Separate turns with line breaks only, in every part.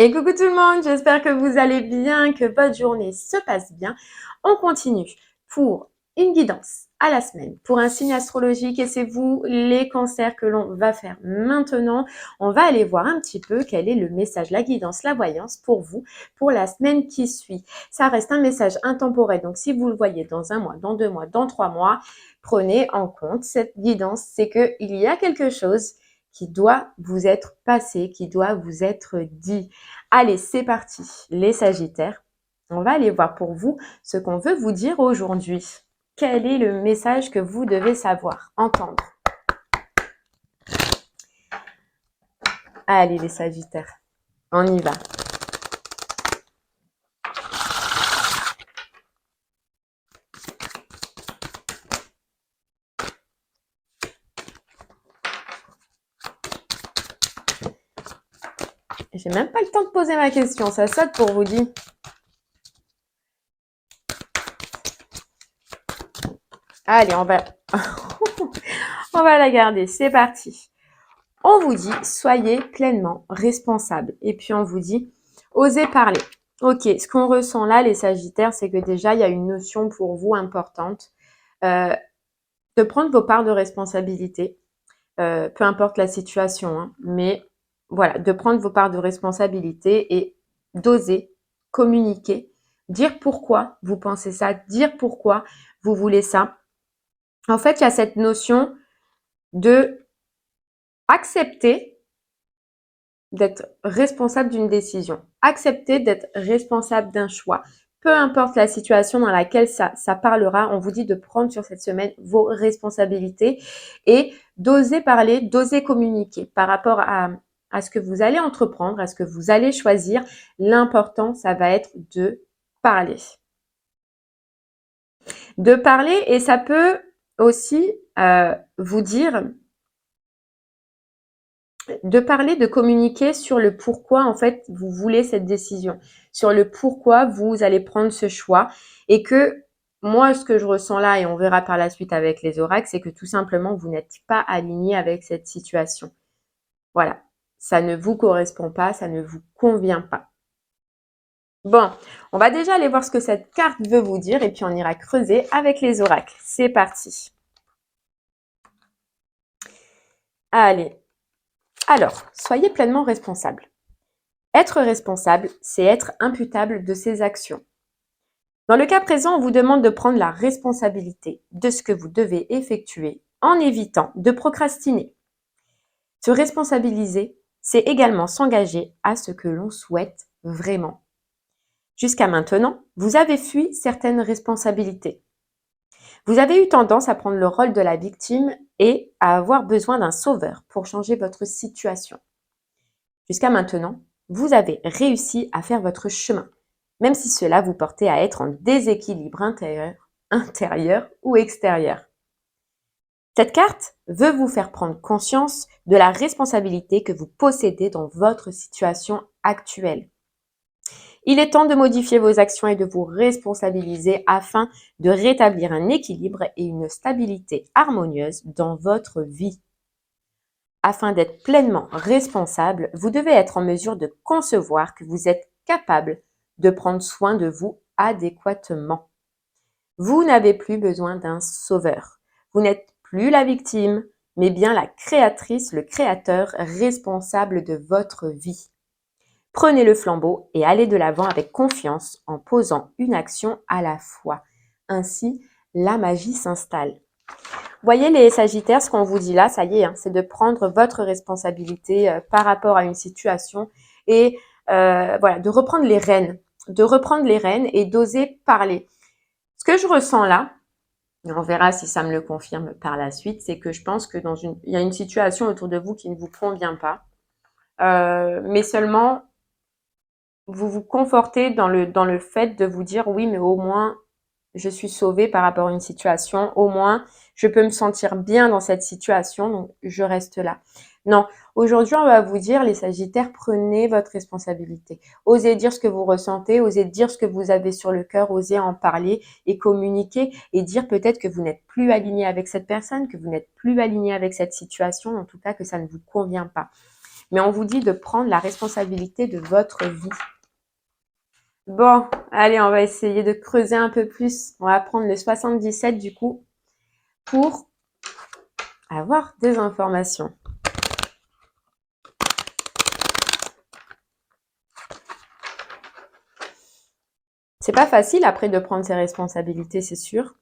Et coucou tout le monde, j'espère que vous allez bien, que votre journée se passe bien. On continue pour une guidance à la semaine, pour un signe astrologique et c'est vous les cancers que l'on va faire maintenant. On va aller voir un petit peu quel est le message, la guidance, la voyance pour vous pour la semaine qui suit. Ça reste un message intemporel, donc si vous le voyez dans un mois, dans 2 mois, dans 3 mois, prenez en compte cette guidance, c'est qu'il y a quelque chose qui doit vous être passé, qui doit vous être dit. Allez, c'est parti, les Sagittaires. On va aller voir pour vous ce qu'on veut vous dire aujourd'hui. Quel est le message que vous devez savoir, entendre? Allez, les Sagittaires, on y va. J'ai même pas le temps de poser ma question, ça saute pour vous dire. Allez, on va la garder, c'est parti. On vous dit, soyez pleinement responsable. Et puis on vous dit, osez parler. Ok, ce qu'on ressent là, les Sagittaires, c'est que déjà, il y a une notion pour vous importante de prendre vos parts de responsabilité, peu importe la situation, hein, mais voilà, de prendre vos parts de responsabilité et d'oser communiquer, dire pourquoi vous pensez ça, dire pourquoi vous voulez ça. En fait, il y a cette notion de accepter d'être responsable d'une décision, accepter d'être responsable d'un choix. Peu importe la situation dans laquelle ça parlera, on vous dit de prendre sur cette semaine vos responsabilités et d'oser parler, d'oser communiquer par rapport à ce que vous allez entreprendre, à ce que vous allez choisir. L'important, ça va être de parler. De parler et ça peut aussi vous dire de parler, de communiquer sur le pourquoi en fait vous voulez cette décision, sur le pourquoi vous allez prendre ce choix et que moi ce que je ressens là et on verra par la suite avec les oracles, c'est que tout simplement vous n'êtes pas aligné avec cette situation. Voilà, ça ne vous correspond pas, ça ne vous convient pas. Bon, on va déjà aller voir ce que cette carte veut vous dire et puis on ira creuser avec les oracles. C'est parti. Allez. Alors, soyez pleinement responsable. Être responsable, c'est être imputable de ses actions. Dans le cas présent, on vous demande de prendre la responsabilité de ce que vous devez effectuer en évitant de procrastiner. Se responsabiliser, c'est également s'engager à ce que l'on souhaite vraiment. Jusqu'à maintenant, vous avez fui certaines responsabilités. Vous avez eu tendance à prendre le rôle de la victime et à avoir besoin d'un sauveur pour changer votre situation. Jusqu'à maintenant, vous avez réussi à faire votre chemin, même si cela vous portait à être en déséquilibre intérieur ou extérieur. Cette carte veut vous faire prendre conscience de la responsabilité que vous possédez dans votre situation actuelle. Il est temps de modifier vos actions et de vous responsabiliser afin de rétablir un équilibre et une stabilité harmonieuse dans votre vie. Afin d'être pleinement responsable, vous devez être en mesure de concevoir que vous êtes capable de prendre soin de vous adéquatement. Vous n'avez plus besoin d'un sauveur. Vous n'êtes plus la victime, mais bien la créatrice, le créateur responsable de votre vie. Prenez le flambeau et allez de l'avant avec confiance en posant une action à la fois. Ainsi, la magie s'installe. Voyez les Sagittaires, ce qu'on vous dit là, ça y est, hein, c'est de prendre votre responsabilité par rapport à une situation et voilà, de reprendre les rênes et d'oser parler. Ce que je ressens là, et on verra si ça me le confirme par la suite, c'est que je pense que il y a une situation autour de vous qui ne vous convient pas, mais seulement vous vous confortez dans le fait de vous dire oui, mais au moins je suis sauvée par rapport à une situation, au moins je peux me sentir bien dans cette situation, donc je reste là. Non, aujourd'hui on va vous dire les Sagittaires, prenez votre responsabilité. Osez dire ce que vous ressentez, osez dire ce que vous avez sur le cœur, osez en parler et communiquer et dire peut-être que vous n'êtes plus aligné avec cette personne, que vous n'êtes plus aligné avec cette situation, en tout cas que ça ne vous convient pas. mais on vous dit de prendre la responsabilité de votre vie. Bon, allez, on va essayer de creuser un peu plus. On va prendre le 77 du coup pour avoir des informations. C'est pas facile après de prendre ses responsabilités, c'est sûr.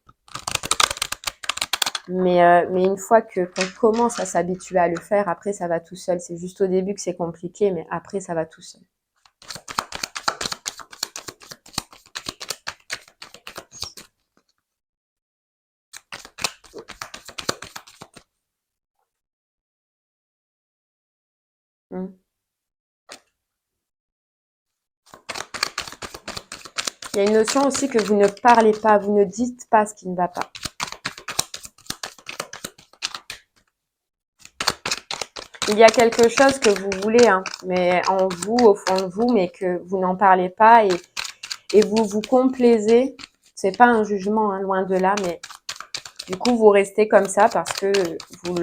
Mais une fois qu'on commence à s'habituer à le faire, après ça va tout seul. C'est juste au début que c'est compliqué, mais après ça va tout seul. Hmm. Il y a une notion aussi que vous ne parlez pas, vous ne dites pas ce qui ne va pas. Il y a quelque chose que vous voulez, hein, mais en vous, au fond de vous, mais que vous n'en parlez pas et vous vous complaisez. C'est pas un jugement, hein, loin de là, mais du coup, vous restez comme ça parce que vous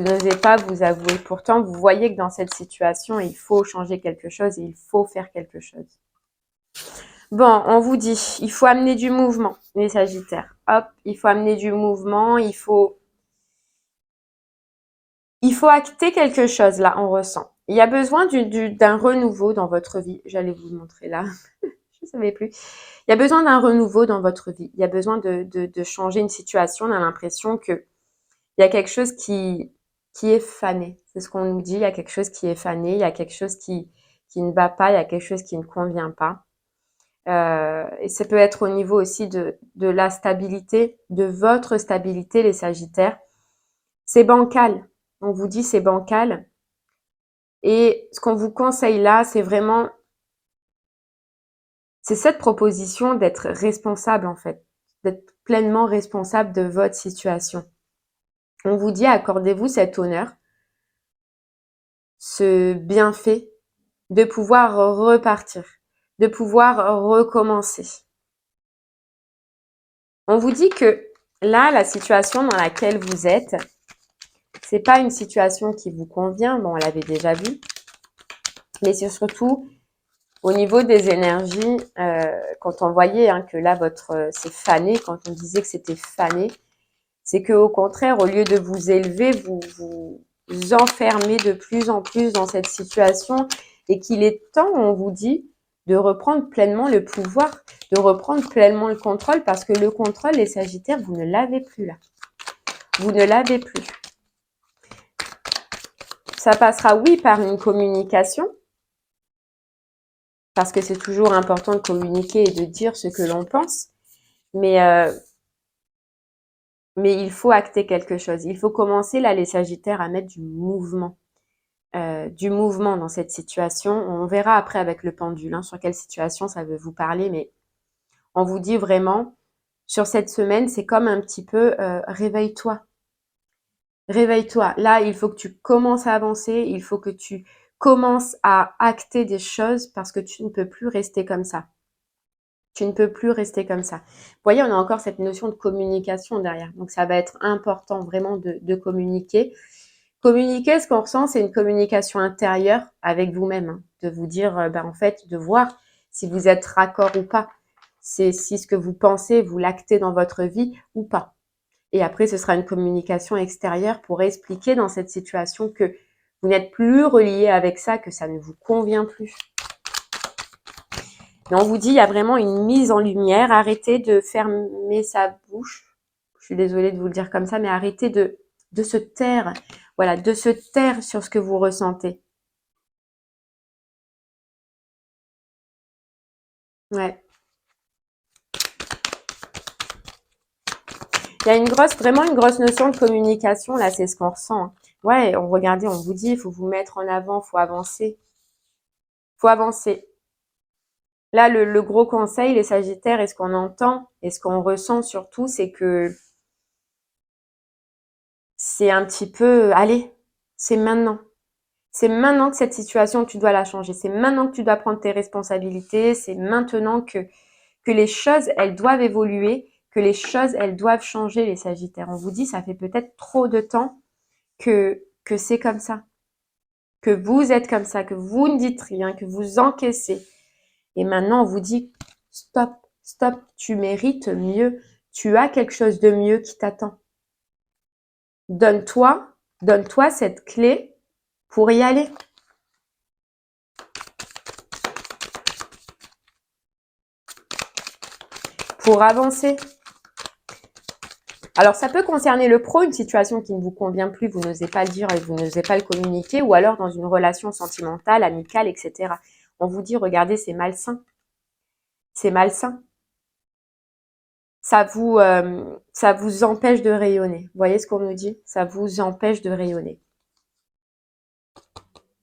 n'osez pas vous avouer. Pourtant, vous voyez que dans cette situation, il faut changer quelque chose et il faut faire quelque chose. Bon, on vous dit, il faut amener du mouvement, les Sagittaires. Hop, il faut amener du mouvement, il faut acter quelque chose, là, on ressent. Il y a besoin d'un renouveau dans votre vie. J'allais vous le montrer là. Je ne savais plus. Il y a besoin d'un renouveau dans votre vie. Il y a besoin de changer une situation. On a l'impression que il y a quelque chose qui est fané. C'est ce qu'on nous dit. Il y a quelque chose qui est fané. Il y a quelque chose qui ne va pas. Il y a quelque chose qui ne convient pas. Et ça peut être au niveau aussi de la stabilité, de votre stabilité, les Sagittaires. C'est bancal. On vous dit c'est bancal. Et ce qu'on vous conseille là, c'est vraiment, c'est cette proposition d'être responsable en fait, d'être pleinement responsable de votre situation. On vous dit, accordez-vous cet honneur, ce bienfait de pouvoir repartir, de pouvoir recommencer. On vous dit que là, la situation dans laquelle vous êtes, c'est pas une situation qui vous convient, bon, on l'avait déjà vu, mais c'est surtout au niveau des énergies, quand on voyait hein, que là, c'est fané, quand on disait que c'était fané, c'est que au contraire, au lieu de vous élever, vous vous enfermez de plus en plus dans cette situation et qu'il est temps, on vous dit, de reprendre pleinement le pouvoir, de reprendre pleinement le contrôle parce que le contrôle, les Sagittaires, vous ne l'avez plus là. Vous ne l'avez plus. Ça passera, oui, par une communication, parce que c'est toujours important de communiquer et de dire ce que l'on pense, mais il faut acter quelque chose. Il faut commencer, là, les Sagittaires, à mettre du mouvement dans cette situation. On verra après avec le pendule hein, sur quelle situation ça veut vous parler, mais on vous dit vraiment, sur cette semaine, c'est comme un petit peu réveille-toi. Réveille-toi. Là, il faut que tu commences à avancer, il faut que tu commences à acter des choses parce que tu ne peux plus rester comme ça. Tu ne peux plus rester comme ça. Vous voyez, on a encore cette notion de communication derrière. Donc, ça va être important vraiment de communiquer. Communiquer, ce qu'on ressent, c'est une communication intérieure avec vous-même. Hein, de vous dire, en fait, de voir si vous êtes raccord ou pas. C'est si ce que vous pensez, vous l'actez dans votre vie ou pas. Et après, ce sera une communication extérieure pour expliquer dans cette situation que vous n'êtes plus relié avec ça, que ça ne vous convient plus. Et on vous dit, il y a vraiment une mise en lumière. Arrêtez de fermer sa bouche. Je suis désolée de vous le dire comme ça, mais arrêtez de se taire. Voilà, de se taire sur ce que vous ressentez. Ouais. Il y a vraiment une grosse notion de communication, là, c'est ce qu'on ressent. Ouais, regardez, on vous dit, il faut vous mettre en avant, il faut avancer. Il faut avancer. Là, le gros conseil, les Sagittaires, et ce qu'on entend, et ce qu'on ressent surtout, c'est que c'est un petit peu, allez, c'est maintenant. C'est maintenant que cette situation, tu dois la changer. C'est maintenant que tu dois prendre tes responsabilités. C'est maintenant que les choses, elles doivent évoluer, que les choses, elles doivent changer, les Sagittaires. On vous dit, ça fait peut-être trop de temps que c'est comme ça, que vous êtes comme ça, que vous ne dites rien, que vous encaissez. Et maintenant, on vous dit, stop, stop, tu mérites mieux. Tu as quelque chose de mieux qui t'attend. Donne-toi cette clé pour y aller. Pour avancer. Alors, ça peut concerner le pro, une situation qui ne vous convient plus, vous n'osez pas le dire et vous n'osez pas le communiquer, ou alors dans une relation sentimentale, amicale, etc. On vous dit, regardez, c'est malsain. C'est malsain. Ça vous empêche de rayonner. Vous voyez ce qu'on nous dit? Ça vous empêche de rayonner.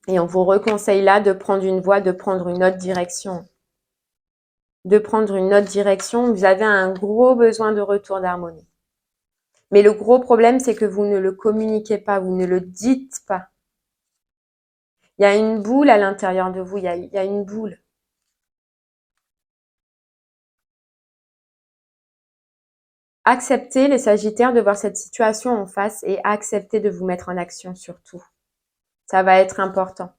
Et on vous reconseille là de prendre une voie, de prendre une autre direction. De prendre une autre direction. Vous avez un gros besoin de retour d'harmonie. Mais le gros problème, c'est que vous ne le communiquez pas, vous ne le dites pas. Il y a une boule à l'intérieur de vous, il y a une boule. Acceptez, les Sagittaires, de voir cette situation en face et acceptez de vous mettre en action surtout. Ça va être important.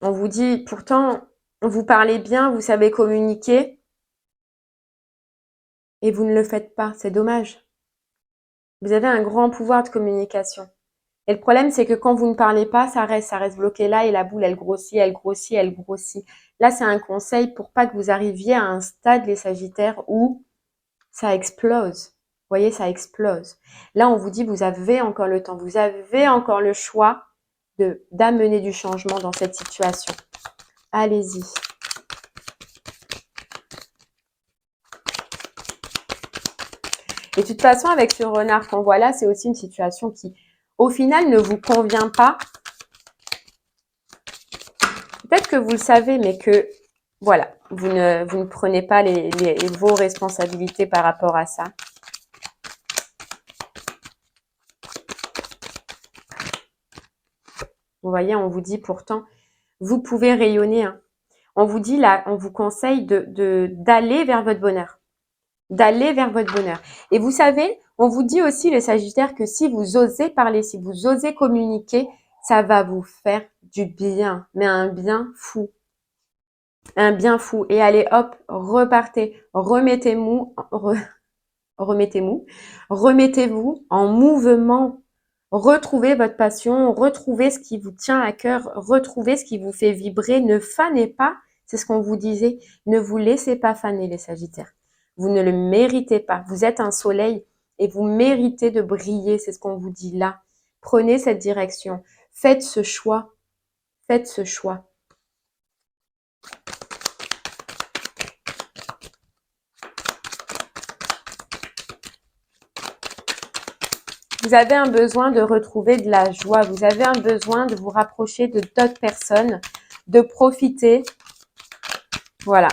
On vous dit, pourtant, vous parlez bien, vous savez communiquer et vous ne le faites pas. C'est dommage. Vous avez un grand pouvoir de communication. Et le problème, c'est que quand vous ne parlez pas, ça reste bloqué là et la boule, elle grossit, elle grossit, elle grossit. Là, c'est un conseil pour pas que vous arriviez à un stade, les Sagittaires, où ça explose. Vous voyez, ça explose. Là, on vous dit, vous avez encore le temps, vous avez encore le choix d'amener du changement dans cette situation. Allez-y. Et de toute façon, avec ce renard qu'on voit là, c'est aussi une situation qui, au final, ne vous convient pas. Peut-être que vous le savez, mais que, voilà, vous ne prenez pas vos responsabilités par rapport à ça. Vous voyez, on vous dit pourtant, vous pouvez rayonner. Hein. On vous dit là, on vous conseille d'aller vers votre bonheur. D'aller vers votre bonheur. Et vous savez, on vous dit aussi, les Sagittaires, que si vous osez parler, si vous osez communiquer, ça va vous faire du bien, mais un bien fou. Un bien fou. Et allez, hop, repartez, remettez-vous en mouvement. Retrouvez votre passion, retrouvez ce qui vous tient à cœur, retrouvez ce qui vous fait vibrer. Ne fanez pas, c'est ce qu'on vous disait, ne vous laissez pas faner, les Sagittaires. Vous ne le méritez pas. Vous êtes un soleil et vous méritez de briller, c'est ce qu'on vous dit là. Prenez cette direction, faites ce choix, faites ce choix. Vous avez un besoin de retrouver de la joie. Vous avez un besoin de vous rapprocher de d'autres personnes, de profiter. Voilà.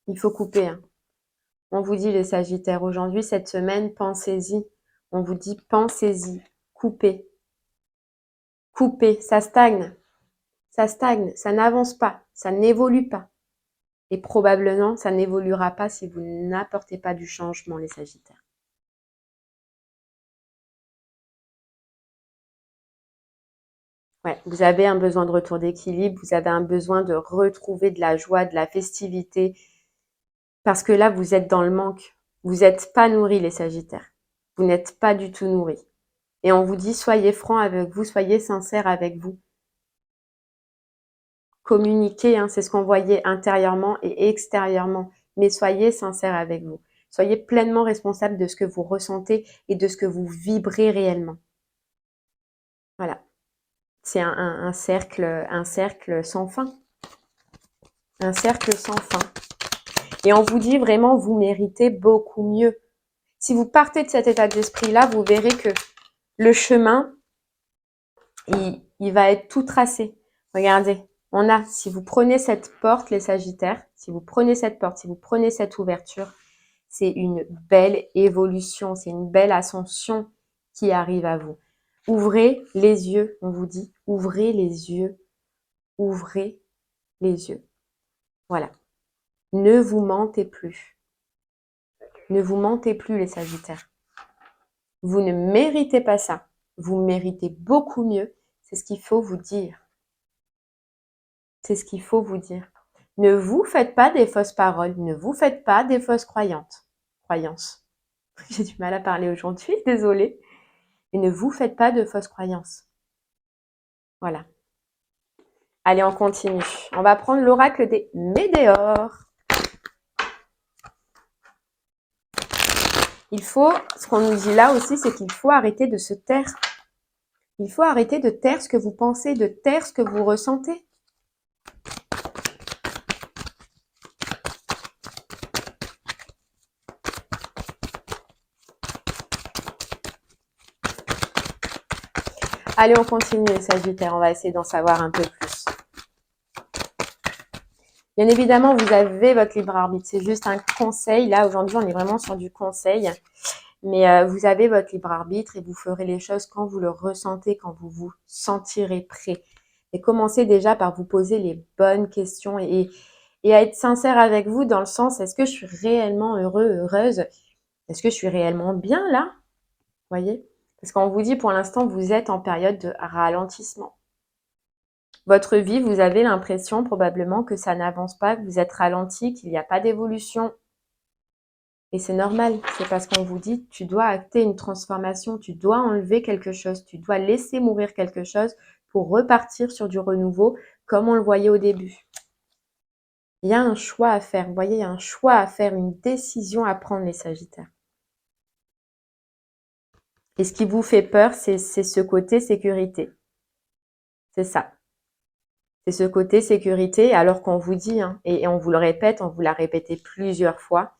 Il faut couper. Hein. On vous dit, les Sagittaires, aujourd'hui, cette semaine, pensez-y. On vous dit, pensez-y. Coupez. Coupez. Ça stagne. Ça stagne. Ça n'avance pas. Ça n'évolue pas. Et probablement, ça n'évoluera pas si vous n'apportez pas du changement, les Sagittaires. Ouais, vous avez un besoin de retour d'équilibre, vous avez un besoin de retrouver de la joie, de la festivité, parce que là, vous êtes dans le manque. Vous n'êtes pas nourris, les Sagittaires. Vous n'êtes pas du tout nourris. Et on vous dit, soyez francs avec vous, soyez sincères avec vous. Communiquez, hein, c'est ce qu'on voyait intérieurement et extérieurement. Mais soyez sincères avec vous. Soyez pleinement responsable de ce que vous ressentez et de ce que vous vibrez réellement. Voilà. C'est un cercle sans fin. Un cercle sans fin. Et on vous dit vraiment, vous méritez beaucoup mieux. Si vous partez de cet état d'esprit-là, vous verrez que le chemin, il va être tout tracé. Regardez, si vous prenez cette porte, les Sagittaires, si vous prenez cette porte, si vous prenez cette ouverture, c'est une belle évolution, c'est une belle ascension qui arrive à vous. Ouvrez les yeux, on vous dit, ouvrez les yeux, ouvrez les yeux. Voilà. Ne vous mentez plus. Ne vous mentez plus, les Sagittaires. Vous ne méritez pas ça. Vous méritez beaucoup mieux. C'est ce qu'il faut vous dire. C'est ce qu'il faut vous dire. Ne vous faites pas des fausses paroles. Ne vous faites pas des fausses croyances. J'ai du mal à parler aujourd'hui, désolée. Et ne vous faites pas de fausses croyances. Voilà. Allez, on continue. On va prendre l'oracle des météores. Ce qu'on nous dit là aussi, c'est qu'il faut arrêter de se taire. Il faut arrêter de taire ce que vous pensez, de taire ce que vous ressentez. Allez, on continue les Sagittaires, on va essayer d'en savoir un peu plus. Bien évidemment, vous avez votre libre arbitre, c'est juste un conseil. Là, aujourd'hui, on est vraiment sur du conseil. Mais vous avez votre libre arbitre et vous ferez les choses quand vous le ressentez, quand vous vous sentirez prêt. Et commencez déjà par vous poser les bonnes questions et à être sincère avec vous dans le sens, est-ce que je suis réellement heureuse? Est-ce que je suis réellement bien là? Voyez? Parce qu'on vous dit pour l'instant, vous êtes en période de ralentissement. Votre vie, vous avez l'impression probablement que ça n'avance pas, que vous êtes ralenti, qu'il n'y a pas d'évolution. Et c'est normal, c'est parce qu'on vous dit, tu dois acter une transformation, tu dois enlever quelque chose, tu dois laisser mourir quelque chose pour repartir sur du renouveau, comme on le voyait au début. Il y a un choix à faire, vous voyez, il y a un choix à faire, une décision à prendre, les Sagittaires. Et ce qui vous fait peur, c'est ce côté sécurité. C'est ça. C'est ce côté sécurité, alors qu'on vous dit, hein, et on vous le répète, on vous l'a répété plusieurs fois,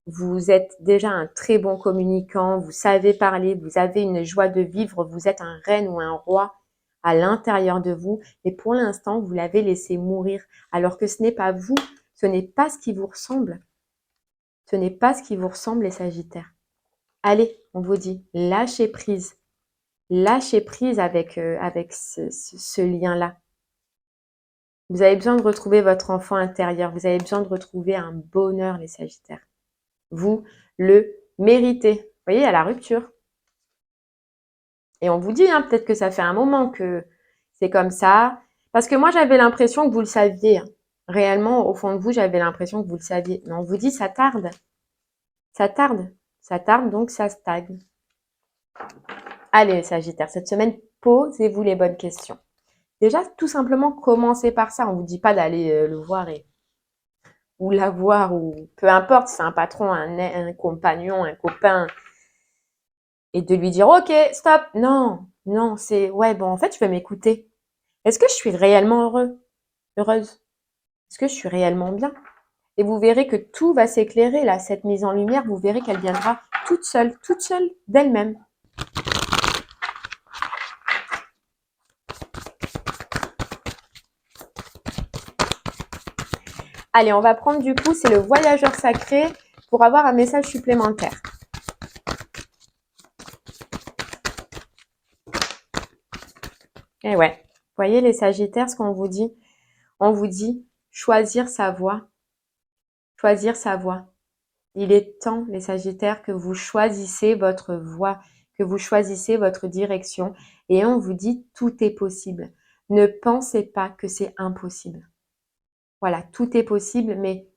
vous êtes déjà un très bon communicant, vous savez parler, vous avez une joie de vivre, vous êtes un reine ou un roi à l'intérieur de vous, et pour l'instant, vous l'avez laissé mourir, alors que ce n'est pas vous, ce n'est pas ce qui vous ressemble. Ce n'est pas ce qui vous ressemble, les Sagittaires. Allez, on vous dit, lâchez prise. Lâchez prise avec ce lien-là. Vous avez besoin de retrouver votre enfant intérieur. Vous avez besoin de retrouver un bonheur, les Sagittaires. Vous le méritez. Vous voyez, il y a la rupture. Et on vous dit, hein, peut-être que ça fait un moment que c'est comme ça. Parce que moi, j'avais l'impression que vous le saviez. Réellement, au fond de vous, j'avais l'impression que vous le saviez. Mais on vous dit, ça tarde. Ça tarde. Ça tarde, donc ça stagne. Allez, les Sagittaires, cette semaine, posez-vous les bonnes questions. Déjà, tout simplement, commencez par ça. On vous dit pas d'aller le voir ou la voir, ou peu importe si c'est un patron, un compagnon, un copain, et de lui dire ok, stop. Non, non, c'est ouais, bon, en fait, je vais m'écouter. Est-ce que je suis réellement heureuse? Est-ce que je suis réellement bien? Et vous verrez que tout va s'éclairer là, cette mise en lumière, vous verrez qu'elle viendra toute seule d'elle-même. Allez, on va prendre du coup, c'est le voyageur sacré pour avoir un message supplémentaire. Et ouais, vous voyez les Sagittaires, ce qu'on vous dit? On vous dit choisir sa voie. Choisir sa voie. Il est temps, les Sagittaires, que vous choisissez votre voie, que vous choisissez votre direction. Et on vous dit tout est possible. Ne pensez pas que c'est impossible. Voilà, tout est possible, mais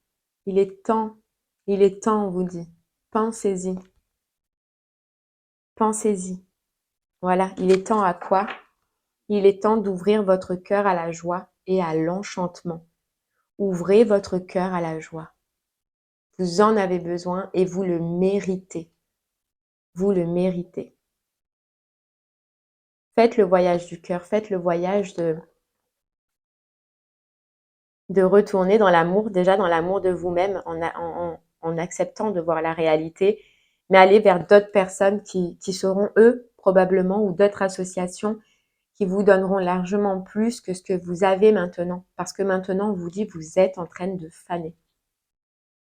il est temps, on vous dit. Pensez-y. Pensez-y. Voilà, il est temps à quoi? Il est temps d'ouvrir votre cœur à la joie et à l'enchantement. Ouvrez votre cœur à la joie. Vous en avez besoin et vous le méritez. Vous le méritez. Faites le voyage du cœur, faites le voyage de retourner dans l'amour, déjà dans l'amour de vous-même, en acceptant de voir la réalité, mais aller vers d'autres personnes qui seront, eux, probablement, ou d'autres associations qui vous donneront largement plus que ce que vous avez maintenant. Parce que maintenant, on vous dit, vous êtes en train de faner.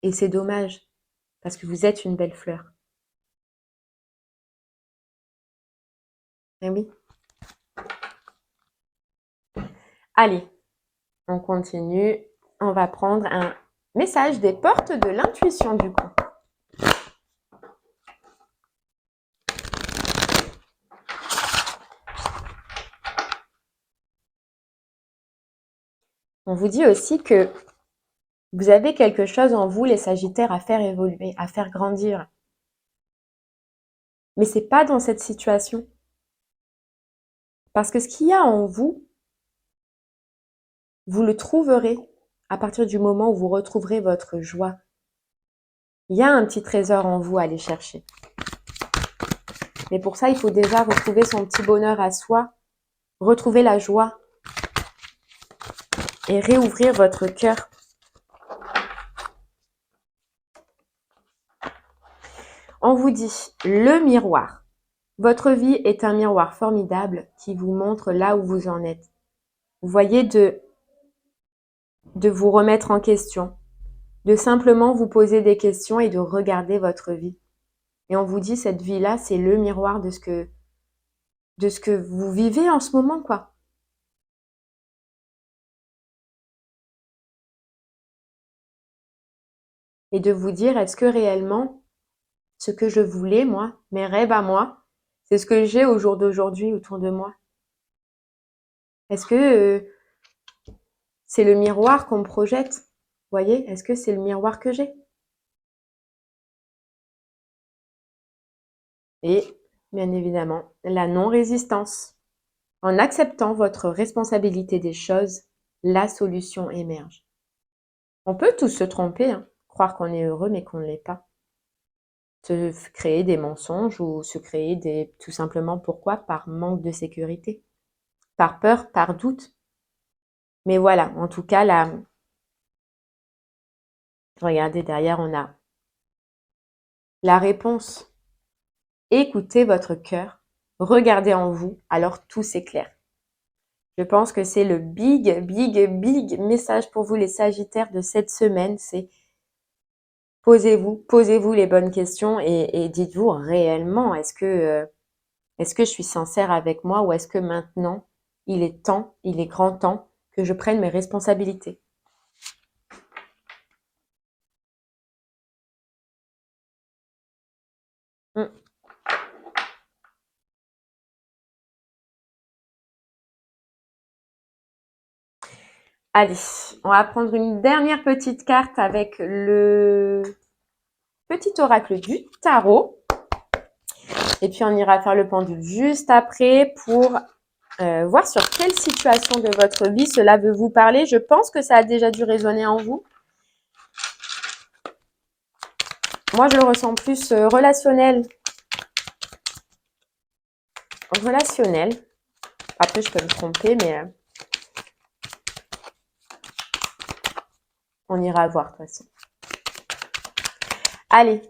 Et c'est dommage, parce que vous êtes une belle fleur. Eh oui. Allez, on continue. On va prendre un message des portes de l'intuition du coup. On vous dit aussi que vous avez quelque chose en vous, les Sagittaires, à faire évoluer, à faire grandir. Mais c'est pas dans cette situation. Parce que ce qu'il y a en vous, vous le trouverez à partir du moment où vous retrouverez votre joie. Il y a un petit trésor en vous à aller chercher. Mais pour ça, il faut déjà retrouver son petit bonheur à soi, retrouver la joie et réouvrir votre cœur. On vous dit le miroir. Votre vie est un miroir formidable qui vous montre là où vous en êtes. Vous voyez, de vous remettre en question, de simplement vous poser des questions et de regarder votre vie. Et on vous dit, cette vie-là, c'est le miroir de ce que vous vivez en ce moment, quoi. Et de vous dire, est-ce que réellement, ce que je voulais, moi, mes rêves à moi, c'est ce que j'ai au jour d'aujourd'hui autour de moi? Est-ce que c'est le miroir qu'on me projette? Vous voyez, est-ce que c'est le miroir que j'ai? Et, bien évidemment, la non-résistance. En acceptant votre responsabilité des choses, la solution émerge. On peut tous se tromper, hein, croire qu'on est heureux mais qu'on ne l'est pas. Se créer des mensonges ou se créer des... Tout simplement pourquoi? Par manque de sécurité, par peur, par doute. Mais voilà, en tout cas, là, regardez, derrière, on a la réponse. Écoutez votre cœur, regardez en vous, alors tout s'éclaire. Je pense que c'est le big, big, big message pour vous les Sagittaires de cette semaine, c'est posez-vous les bonnes questions et dites-vous réellement, est-ce que je suis sincère avec moi ou est-ce que maintenant, il est grand temps que je prenne mes responsabilités? Mm. Allez, on va prendre une dernière petite carte avec le petit oracle du tarot. Et puis, on ira faire le pendule juste après pour voir sur quelle situation de votre vie cela veut vous parler. Je pense que ça a déjà dû résonner en vous. Moi, je le ressens plus relationnel. Relationnel. Après, je peux me tromper, mais on ira voir de toute façon. Allez.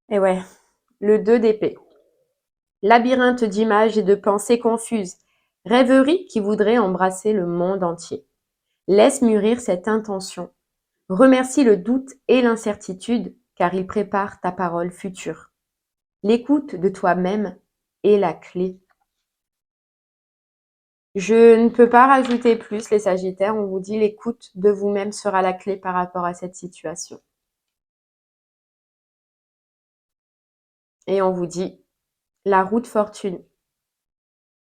Et ouais, le 2 d'épée. Labyrinthe d'images et de pensées confuses. Rêverie qui voudrait embrasser le monde entier. Laisse mûrir cette intention. Remercie le doute et l'incertitude, car ils préparent ta parole future. L'écoute de toi-même est la clé. Je ne peux pas rajouter plus, les Sagittaires. On vous dit l'écoute de vous-même sera la clé par rapport à cette situation. Et on vous dit la roue de fortune.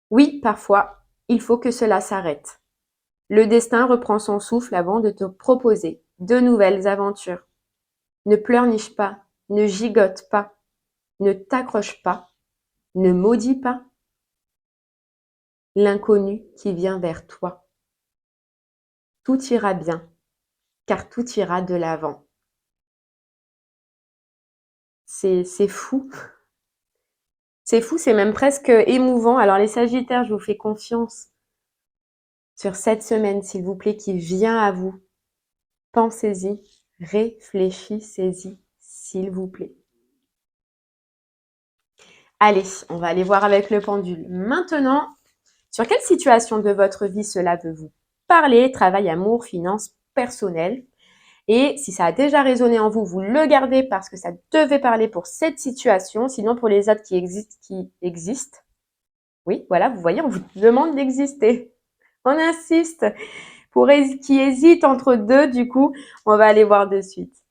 Oui, parfois, il faut que cela s'arrête. Le destin reprend son souffle avant de te proposer de nouvelles aventures. Ne pleurniche pas, ne gigote pas, ne t'accroche pas, ne maudis pas l'inconnu qui vient vers toi. Tout ira bien, car tout ira de l'avant. C'est fou. C'est fou, c'est même presque émouvant. Alors les Sagittaires, je vous fais confiance sur cette semaine, s'il vous plaît, qui vient à vous. Pensez-y, réfléchissez-y, s'il vous plaît. Allez, on va aller voir avec le pendule. Maintenant, sur quelle situation de votre vie cela veut vous parler? Travail, amour, finances, personnel. Et si ça a déjà résonné en vous, vous le gardez parce que ça devait parler pour cette situation. Sinon, pour les autres qui existent. Oui, voilà, vous voyez, on vous demande d'exister. On insiste. Pour qui hésitent entre deux, du coup, on va aller voir de suite.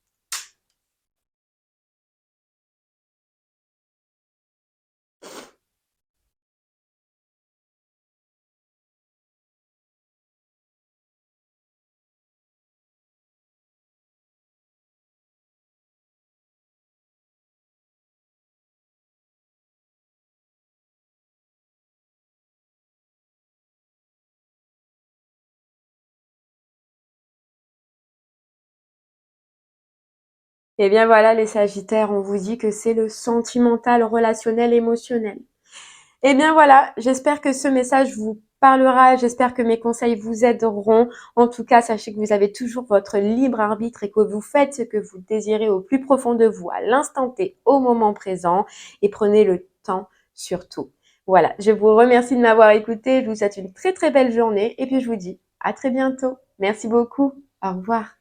Eh bien voilà, les Sagittaires, on vous dit que c'est le sentimental, relationnel, émotionnel. Eh bien voilà, j'espère que ce message vous parlera, j'espère que mes conseils vous aideront. En tout cas, sachez que vous avez toujours votre libre arbitre et que vous faites ce que vous désirez au plus profond de vous, à l'instant T, au moment présent, et prenez le temps surtout. Voilà, je vous remercie de m'avoir écouté, je vous souhaite une très très belle journée et puis je vous dis à très bientôt. Merci beaucoup, au revoir.